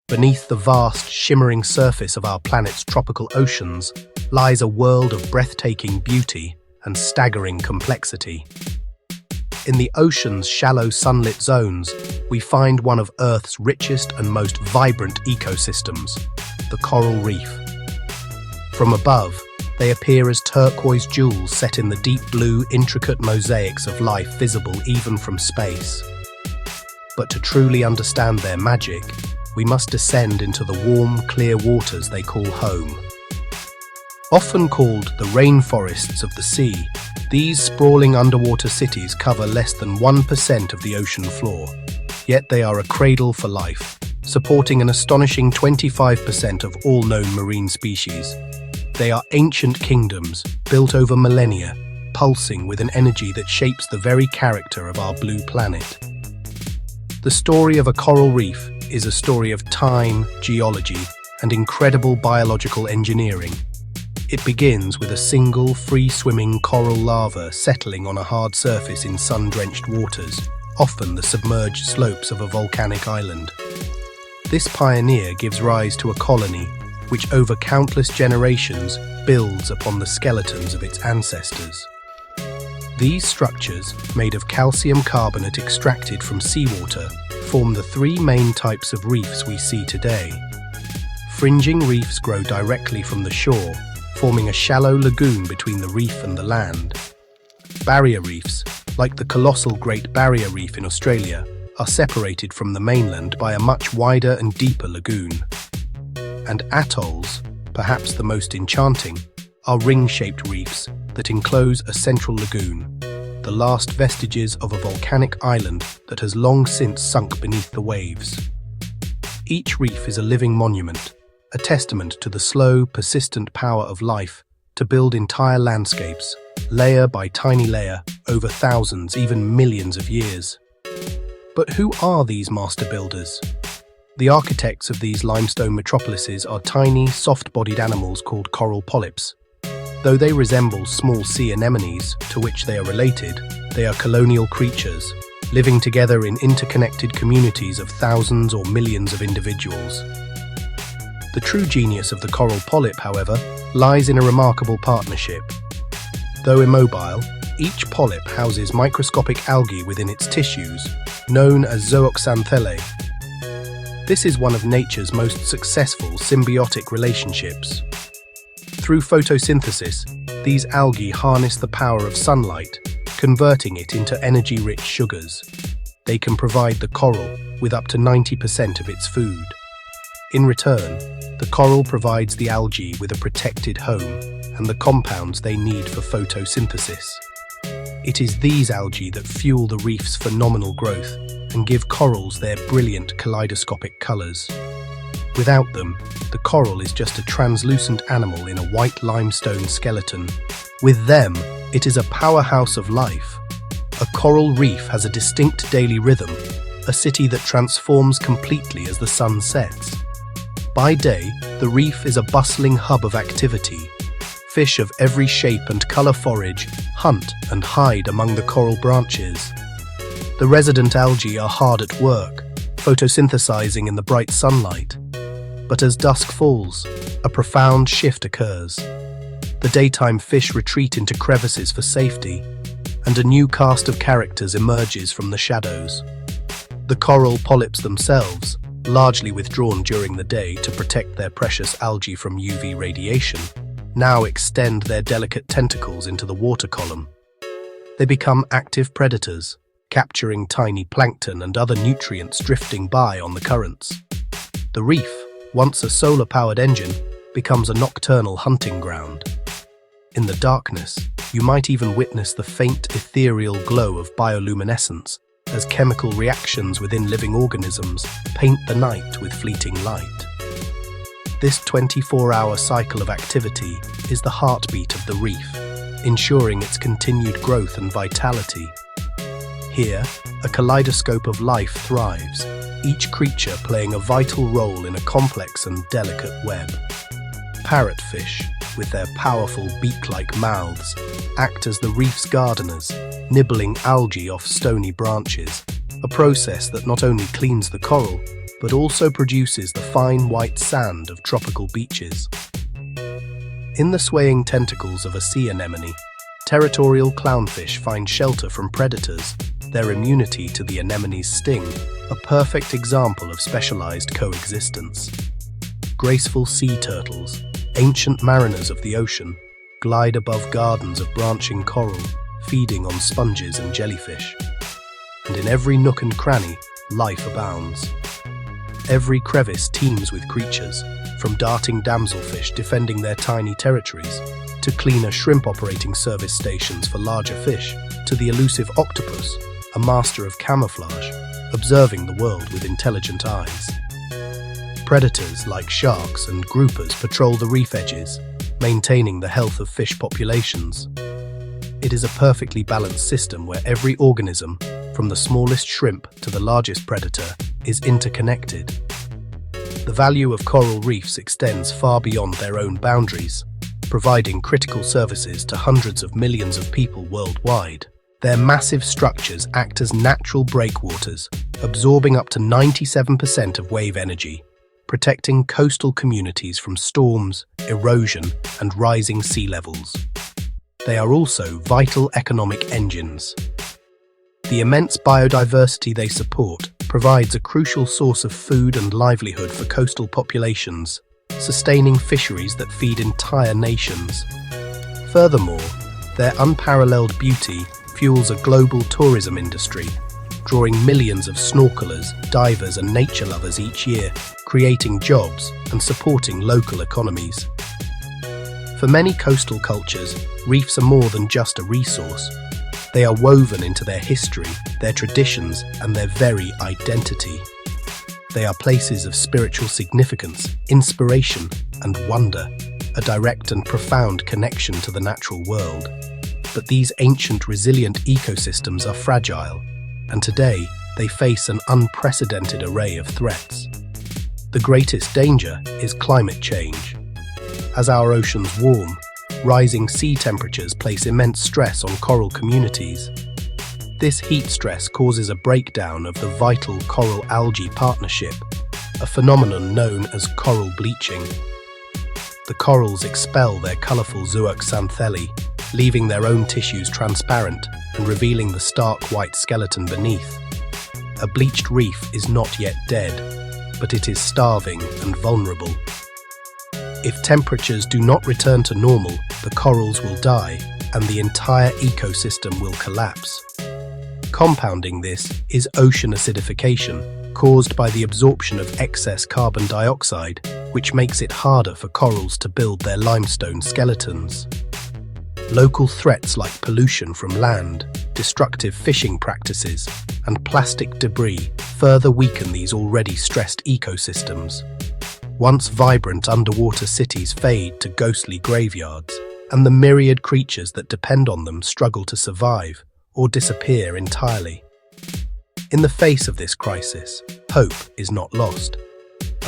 Beneath the vast, shimmering surface of our planet's tropical oceans lies a world of breathtaking beauty and staggering complexity. In the ocean's shallow sunlit zones, we find one of Earth's richest and most vibrant ecosystems, the coral reef. From above, they appear as turquoise jewels set in the deep blue, intricate mosaics of life visible even from space. But to truly understand their magic, we must descend into the warm, clear waters they call home. Often called the rainforests of the sea, these sprawling underwater cities cover less than 1% of the ocean floor. Yet they are a cradle for life, supporting an astonishing 25% of all known marine species. They are ancient kingdoms, built over millennia, pulsing with an energy that shapes the very character of our blue planet. The story of a coral reef is a story of time, geology, and incredible biological engineering. It begins with a single, free-swimming coral larva settling on a hard surface in sun-drenched waters, often the submerged slopes of a volcanic island. This pioneer gives rise to a colony which over countless generations builds upon the skeletons of its ancestors. These structures, made of calcium carbonate extracted from seawater, form the three main types of reefs we see today. Fringing reefs grow directly from the shore, forming a shallow lagoon between the reef and the land. Barrier reefs, like the colossal Great Barrier Reef in Australia, are separated from the mainland by a much wider and deeper lagoon. And atolls, perhaps the most enchanting, are ring-shaped reefs that enclose a central lagoon, the last vestiges of a volcanic island that has long since sunk beneath the waves. Each reef is a living monument, a testament to the slow, persistent power of life to build entire landscapes, layer by tiny layer, over thousands, even millions of years. But who are these master builders? The architects of these limestone metropolises are tiny, soft-bodied animals called coral polyps. Though they resemble small sea anemones, to which they are related, they are colonial creatures, living together in interconnected communities of thousands or millions of individuals. The true genius of the coral polyp, however, lies in a remarkable partnership. Though immobile, each polyp houses microscopic algae within its tissues, known as zooxanthellae. This is one of nature's most successful symbiotic relationships. Through photosynthesis, these algae harness the power of sunlight, converting it into energy-rich sugars. They can provide the coral with up to 90% of its food. In return, the coral provides the algae with a protected home and the compounds they need for photosynthesis. It is these algae that fuel the reef's phenomenal growth and give corals their brilliant kaleidoscopic colors. Without them, the coral is just a translucent animal in a white limestone skeleton. With them, it is a powerhouse of life. A coral reef has a distinct daily rhythm, a city that transforms completely as the sun sets. By day, the reef is a bustling hub of activity. Fish of every shape and color forage, hunt and hide among the coral branches. The resident algae are hard at work, photosynthesizing in the bright sunlight. But as dusk falls, a profound shift occurs. The daytime fish retreat into crevices for safety, and a new cast of characters emerges from the shadows. The coral polyps themselves, largely withdrawn during the day to protect their precious algae from UV radiation, now extend their delicate tentacles into the water column. They become active predators, capturing tiny plankton and other nutrients drifting by on the currents. The reef, once a solar-powered engine, becomes a nocturnal hunting ground. In the darkness, you might even witness the faint ethereal glow of bioluminescence as chemical reactions within living organisms paint the night with fleeting light. This 24-hour cycle of activity is the heartbeat of the reef, ensuring its continued growth and vitality. Here, a kaleidoscope of life thrives, each creature playing a vital role in a complex and delicate web. Parrotfish, with their powerful beak-like mouths, act as the reef's gardeners, nibbling algae off stony branches, a process that not only cleans the coral, but also produces the fine white sand of tropical beaches. In the swaying tentacles of a sea anemone, territorial clownfish find shelter from predators, their immunity to the anemone's sting, a perfect example of specialized coexistence. Graceful sea turtles, ancient mariners of the ocean, glide above gardens of branching coral, feeding on sponges and jellyfish. And in every nook and cranny, life abounds. Every crevice teems with creatures, from darting damselfish defending their tiny territories, to cleaner shrimp operating service stations for larger fish, to the elusive octopus, a master of camouflage, observing the world with intelligent eyes. Predators like sharks and groupers patrol the reef edges, maintaining the health of fish populations. It is a perfectly balanced system where every organism, from the smallest shrimp to the largest predator, is interconnected. The value of coral reefs extends far beyond their own boundaries, providing critical services to hundreds of millions of people worldwide. Their massive structures act as natural breakwaters, absorbing up to 97% of wave energy, protecting coastal communities from storms, erosion, and rising sea levels. They are also vital economic engines. The immense biodiversity they support provides a crucial source of food and livelihood for coastal populations, sustaining fisheries that feed entire nations. Furthermore, their unparalleled beauty fuels a global tourism industry, drawing millions of snorkelers, divers, and nature lovers each year, creating jobs and supporting local economies. For many coastal cultures, reefs are more than just a resource. They are woven into their history, their traditions, and their very identity. They are places of spiritual significance, inspiration, and wonder, a direct and profound connection to the natural world. But these ancient, resilient ecosystems are fragile, and today they face an unprecedented array of threats. The greatest danger is climate change. As our oceans warm, rising sea temperatures place immense stress on coral communities. This heat stress causes a breakdown of the vital coral-algae partnership, a phenomenon known as coral bleaching. The corals expel their colourful zooxanthellae, leaving their own tissues transparent and revealing the stark white skeleton beneath. A bleached reef is not yet dead, but it is starving and vulnerable. If temperatures do not return to normal, the corals will die and the entire ecosystem will collapse. Compounding this is ocean acidification, caused by the absorption of excess carbon dioxide, which makes it harder for corals to build their limestone skeletons. Local threats like pollution from land, destructive fishing practices, and plastic debris further weaken these already stressed ecosystems. Once vibrant underwater cities fade to ghostly graveyards, and the myriad creatures that depend on them struggle to survive or disappear entirely. In the face of this crisis, hope is not lost.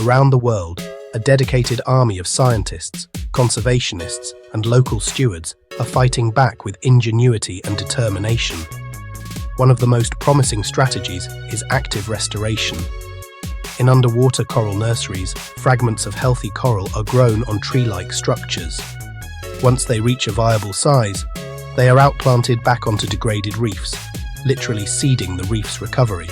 Around the world, a dedicated army of scientists, conservationists, and local stewards are fighting back with ingenuity and determination. One of the most promising strategies is active restoration. In underwater coral nurseries, fragments of healthy coral are grown on tree-like structures. Once they reach a viable size, they are outplanted back onto degraded reefs, literally seeding the reef's recovery.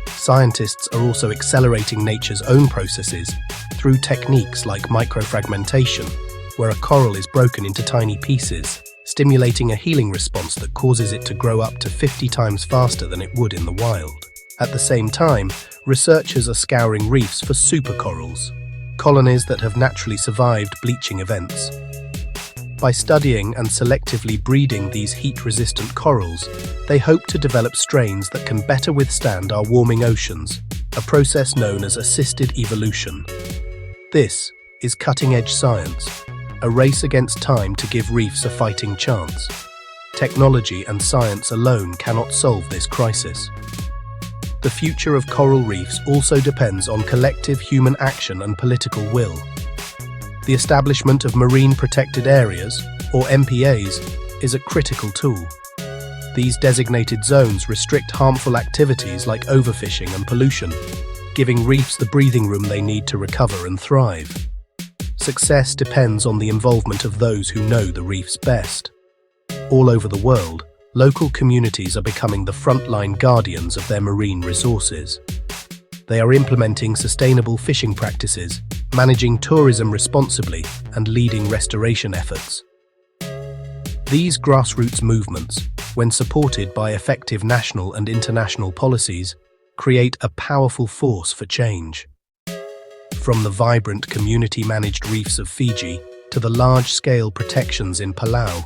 Scientists are also accelerating nature's own processes through techniques like microfragmentation, where a coral is broken into tiny pieces, stimulating a healing response that causes it to grow up to 50 times faster than it would in the wild. At the same time, researchers are scouring reefs for supercorals, colonies that have naturally survived bleaching events. By studying and selectively breeding these heat-resistant corals, they hope to develop strains that can better withstand our warming oceans, a process known as assisted evolution. This is cutting-edge science, a race against time to give reefs a fighting chance. Technology and science alone cannot solve this crisis. The future of coral reefs also depends on collective human action and political will. The establishment of marine protected areas, or MPAs, is a critical tool. These designated zones restrict harmful activities like overfishing and pollution, giving reefs the breathing room they need to recover and thrive. Success depends on the involvement of those who know the reefs best. All over the world, local communities are becoming the frontline guardians of their marine resources. They are implementing sustainable fishing practices, managing tourism responsibly, and leading restoration efforts. These grassroots movements, when supported by effective national and international policies, create a powerful force for change. From the vibrant community-managed reefs of Fiji to the large-scale protections in Palau,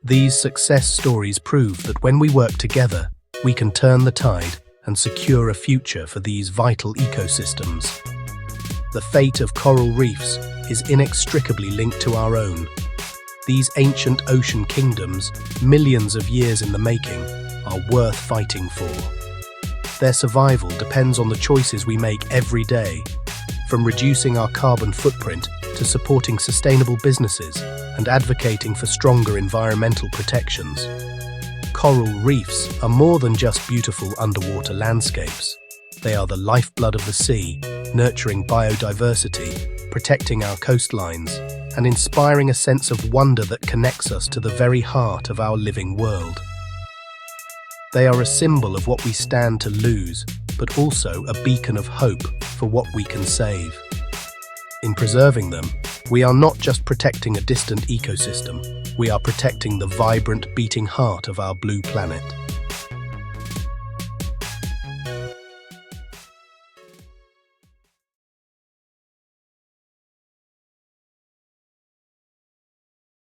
these success stories prove that when we work together, we can turn the tide and secure a future for these vital ecosystems. The fate of coral reefs is inextricably linked to our own. These ancient ocean kingdoms, millions of years in the making, are worth fighting for. Their survival depends on the choices we make every day, from reducing our carbon footprint to supporting sustainable businesses and advocating for stronger environmental protections. Coral reefs are more than just beautiful underwater landscapes. They are the lifeblood of the sea, nurturing biodiversity, protecting our coastlines, and inspiring a sense of wonder that connects us to the very heart of our living world. They are a symbol of what we stand to lose, but also a beacon of hope for what we can save. In preserving them, we are not just protecting a distant ecosystem, we are protecting the vibrant, beating heart of our blue planet.